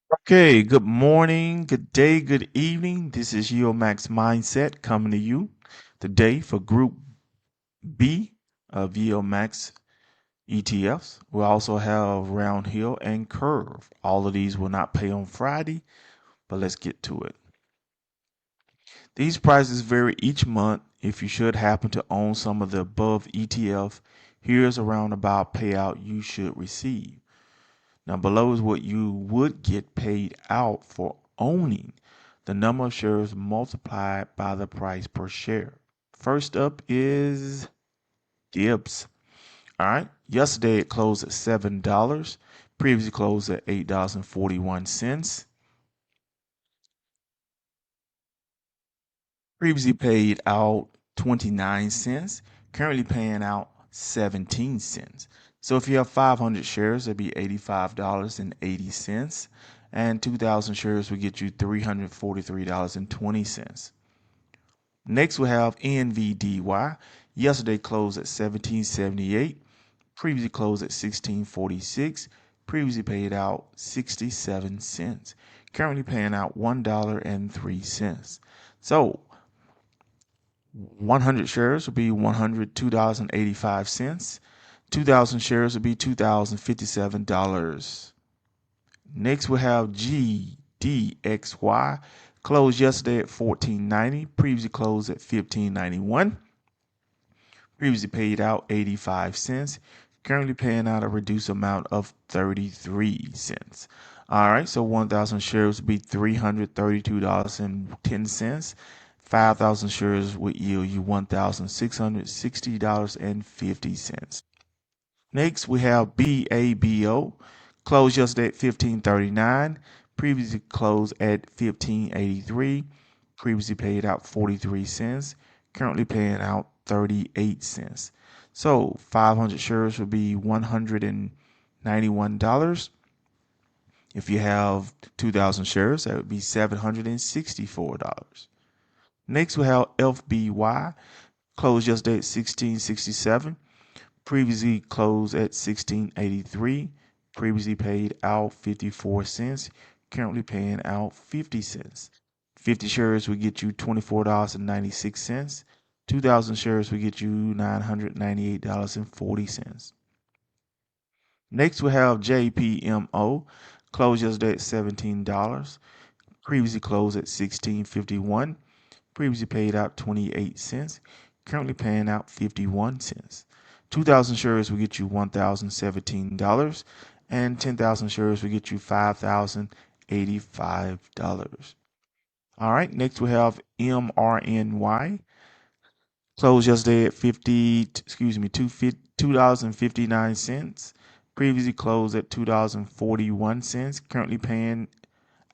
Okay, good morning, good day, good evening. This is YieldMaxMindset coming to you today for Group B of YieldMax ETFs. We also have RoundHill and KURV. All of these will not pay on Friday, but let's get to it. These prices vary each month. If you should happen to own some of the above ETF, here's a roundabout payout you should receive. Now below is what you would get paid out for owning the number of shares multiplied by the price per share. First up is gibbs. All right. Yesterday it closed at $7. Previously closed at $8.41. Previously paid out 29 cents. Currently paying out 17 cents. So if you have 500 shares, it'd be $85.80. And 2,000 shares will get you $343.20. Next, we have NVDY. Yesterday closed at 1778. Previously closed at 1646. Previously paid out 67 cents. Currently paying out $1.03. So 100 shares would be $102.85. 2,000 shares would be $2,057. Next, we have GDXY. Closed yesterday at $14.90. Previously closed at $15.91. Previously paid out 85 cents. Currently paying out a reduced amount of 33 cents. All right, so 1,000 shares would be $332.10. 5,000 shares would yield you $1,660.50. Next, we have BABO. Closed yesterday at $15.39. Previously closed at $15.83. Previously paid out 43 cents. Currently paying out 38 cents. So 500 shares would be $191. If you have 2,000 shares, that would be $764. Next, we have LFGY. Closed yesterday at 1667. Previously closed at 1683. Previously paid out 54 cents. Currently paying out 50 cents. 50 shares will get you $24.96. 2,000 shares will get you $998.40. Next, we have JPMO. Closed yesterday at $17. Previously closed at $16.51. Previously paid out 28 cents. Currently paying out 51 cents. 2,000 shares will get you $1,017, and 10,000 shares will get you $5,085. All right, next we have MRNY. Closed yesterday at $2.59. Previously closed at $2.41. Currently paying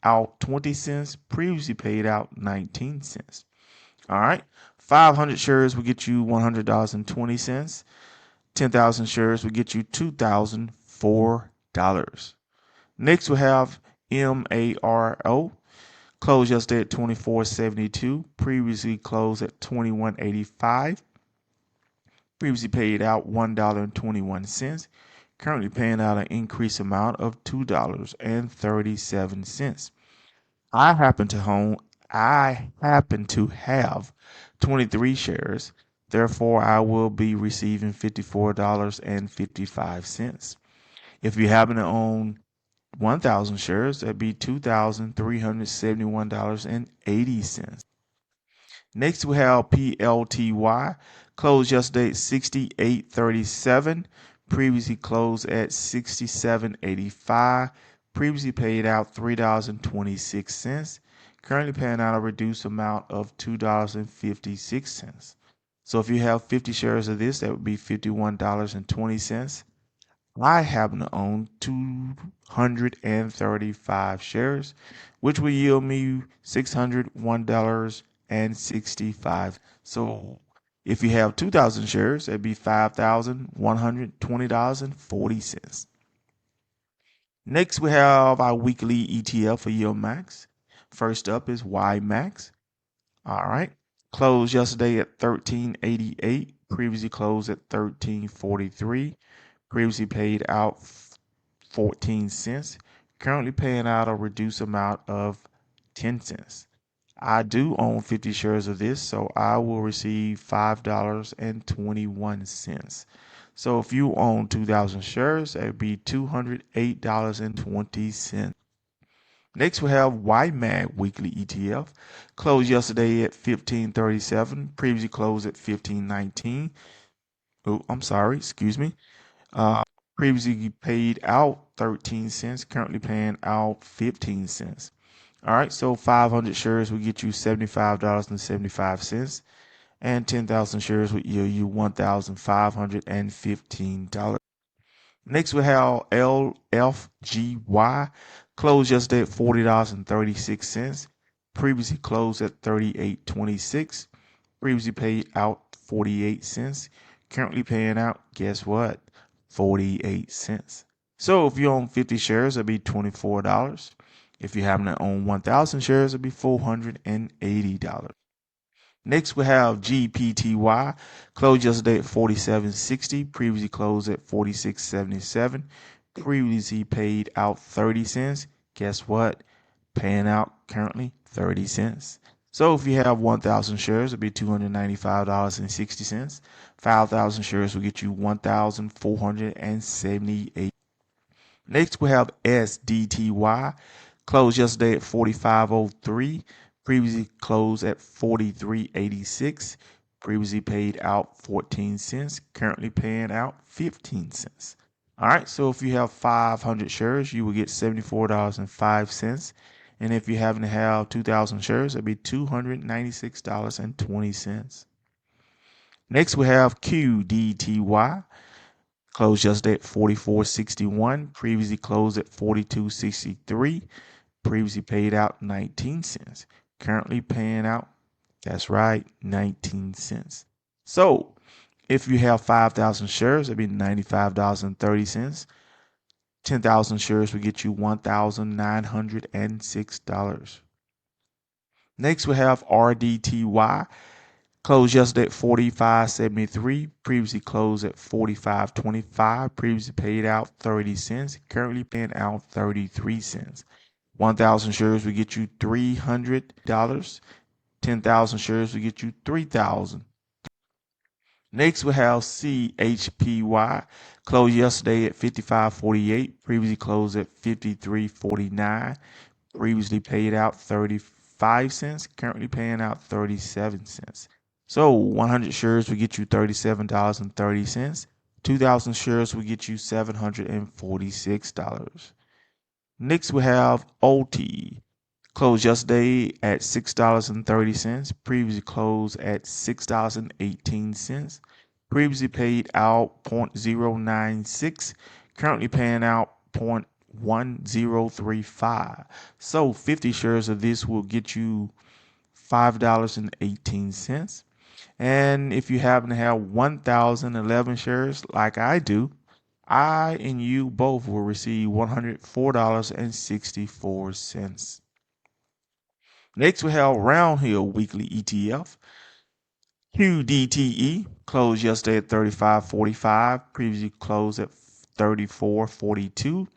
out 20 cents. Previously paid out 19 cents. All right, 500 shares will get you $100.20. 10,000 shares will get you $2,004. Next, we have MARO. Closed yesterday at $24.72. Previously closed at $21.85. Previously paid out $1.21. Currently paying out an increased amount of $2.37. I happen to have 23 shares. Therefore, I will be receiving $54.55. If you happen to own 1,000 shares, that'd be $2,371.80. Next, we have Plty. Closed yesterday at 68.37. Previously closed at 67.85. Previously paid out $3.26. Currently paying out a reduced amount of $2.56. So if you have 50 shares of this, that would be $51.20. I happen to own 235 shares, which will yield me $601.65. So if you have 2,000 shares, that'd be $5,120.40. Next, we have our weekly ETF for YieldMax. First up is YMAX. All right. Closed yesterday at 13.88. Previously closed at 13.43. Previously paid out 14 cents. currently paying out a reduced amount of 10 cents. I do own 50 shares of this, so I will receive $5.21. So if you own 2,000 shares, it would be $208.20. Next, we have YMAX weekly ETF. Closed yesterday at 15.37. Previously closed at 15.19. Oh, I'm sorry. Excuse me. Previously paid out 13 cents. Currently paying out 15 cents. All right. So 500 shares will get you $75.75, and 10,000 shares would yield you $1,515. Next, we have LFGY. Closed yesterday at $40.36. Previously closed at $38.26. Previously paid out 48 cents. Currently paying out, guess what? 48 cents. So if you own 50 shares, it'll be $24. If you happen to own 1,000 shares, it'll be $480. Next, we have GPTY. Closed yesterday at 47.60. Previously closed at 46.77. Previously paid out 30 cents. Guess what? Paying out currently 30 cents. So if you have 1,000 shares, it'll be $295.60. 5,000 shares will get you $1,478. Next, we have SDTY. Closed yesterday at 45.03. Previously closed at 43.86. Previously paid out 14 cents. Currently paying out 15 cents. All right, so if you have 500 shares, you will get $74.05. And if you happen to have 2,000 shares, it'll be $296.20. Next, we have QDYT. Closed yesterday at 44.61. Previously closed at 42.63. Previously paid out 19 cents. Currently paying out, that's right, 19 cents. So if you have 5,000 shares, it'd be $95.30. 10,000 shares will get you $1,906. Next, we have RDTY. Closed yesterday at 45.73. Previously closed at 45.25. Previously paid out 30 cents. Currently paying out 33 cents. 1,000 shares will get you $300. 10,000 shares will get you $3,000. Next, we have CHPY. Closed yesterday at 55.48. Previously closed at 53.49. Previously paid out 35 cents. Currently paying out 37 cents. So 100 shares will get you $37.30. 2,000 shares will get you $746. Next, we have ULTI. Closed yesterday at $6.30. Previously closed at $6.18. Previously paid out 0.096. Currently paying out 0.1035. So 50 shares of this will get you $5.18. And if you happen to have 1,011 shares like I do, I and you both will receive $104.64. Next, we have RoundHill weekly ETF. QDYT closed yesterday at 35.45. Previously closed at 34.42.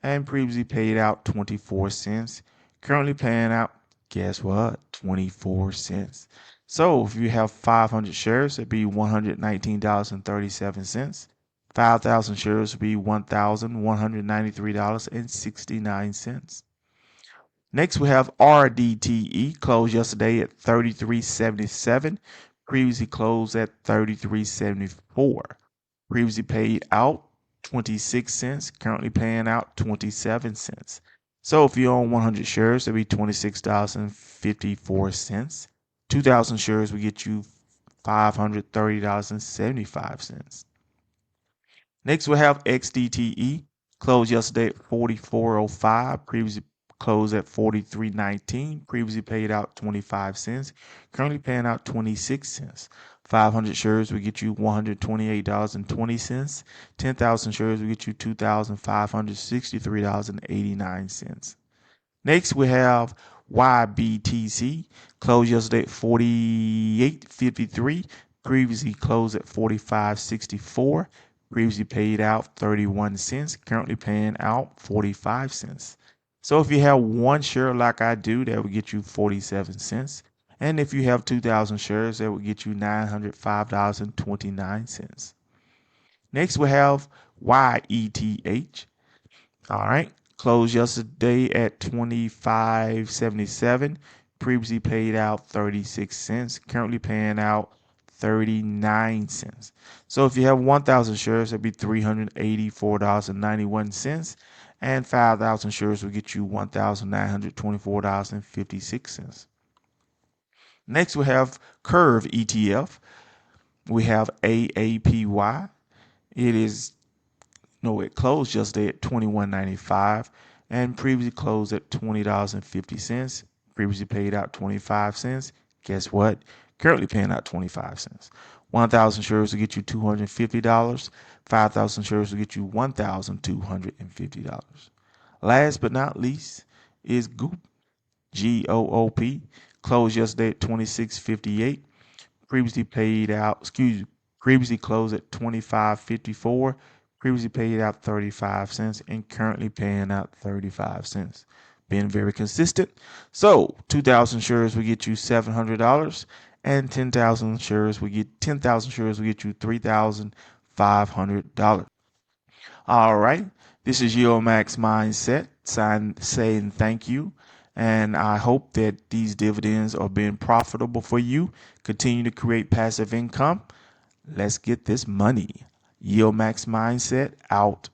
And previously paid out 24 cents. Currently paying out, guess what? 24 cents. So if you have 500 shares, it'd be $119.37. 5,000 shares would be $1,193.69. Next, we have RDTE. Closed yesterday at 33.77. Previously closed at 33.74. Previously paid out 26 cents. Currently paying out 27 cents. So if you own 100 shares, it'll be $26.54. 2,000 shares will get you $530.75. Next, we have XDTE. Closed yesterday at 44.05. Previously closed at 43.19. Previously paid out 25 cents. Currently paying out 26 cents. 500 shares will get you $128.20. 10,000 shares will get you $2,563.89. Next, we have YBTC. Closed yesterday at 48.53. Previously closed at 45.64. Previously paid out 31 cents. Currently paying out 45 cents. So if you have one share like I do, that would get you 47 cents. And if you have 2,000 shares, that would get you $905.29. Next, we have YETH. All right. Closed yesterday at 25.77. Previously paid out 36 cents. Currently paying out 39 cents. So if you have 1,000 shares, that'd be $384.91. And 5,000 shares will get you $1,924.56. Next, we have KURV ETF. We have AAPY. It closed yesterday at $21.95 and previously closed at $20.50. Previously paid out 25 cents. Guess what? Currently paying out 25 cents. 1,000 shares will get you $250. 5,000 shares will get you $1,250. Last but not least is GOOP, GOOP. Closed yesterday at 26.58. Previously closed at 25.54. Previously paid out 35 cents and currently paying out 35 cents. Being very consistent. So 2,000 shares will get you $700 and 10,000 shares will get you $3,500. All right. This is YieldMaxMindset saying thank you. And I hope that these dividends are being profitable for you. Continue to create passive income. Let's get this money. YieldMaxMindset out.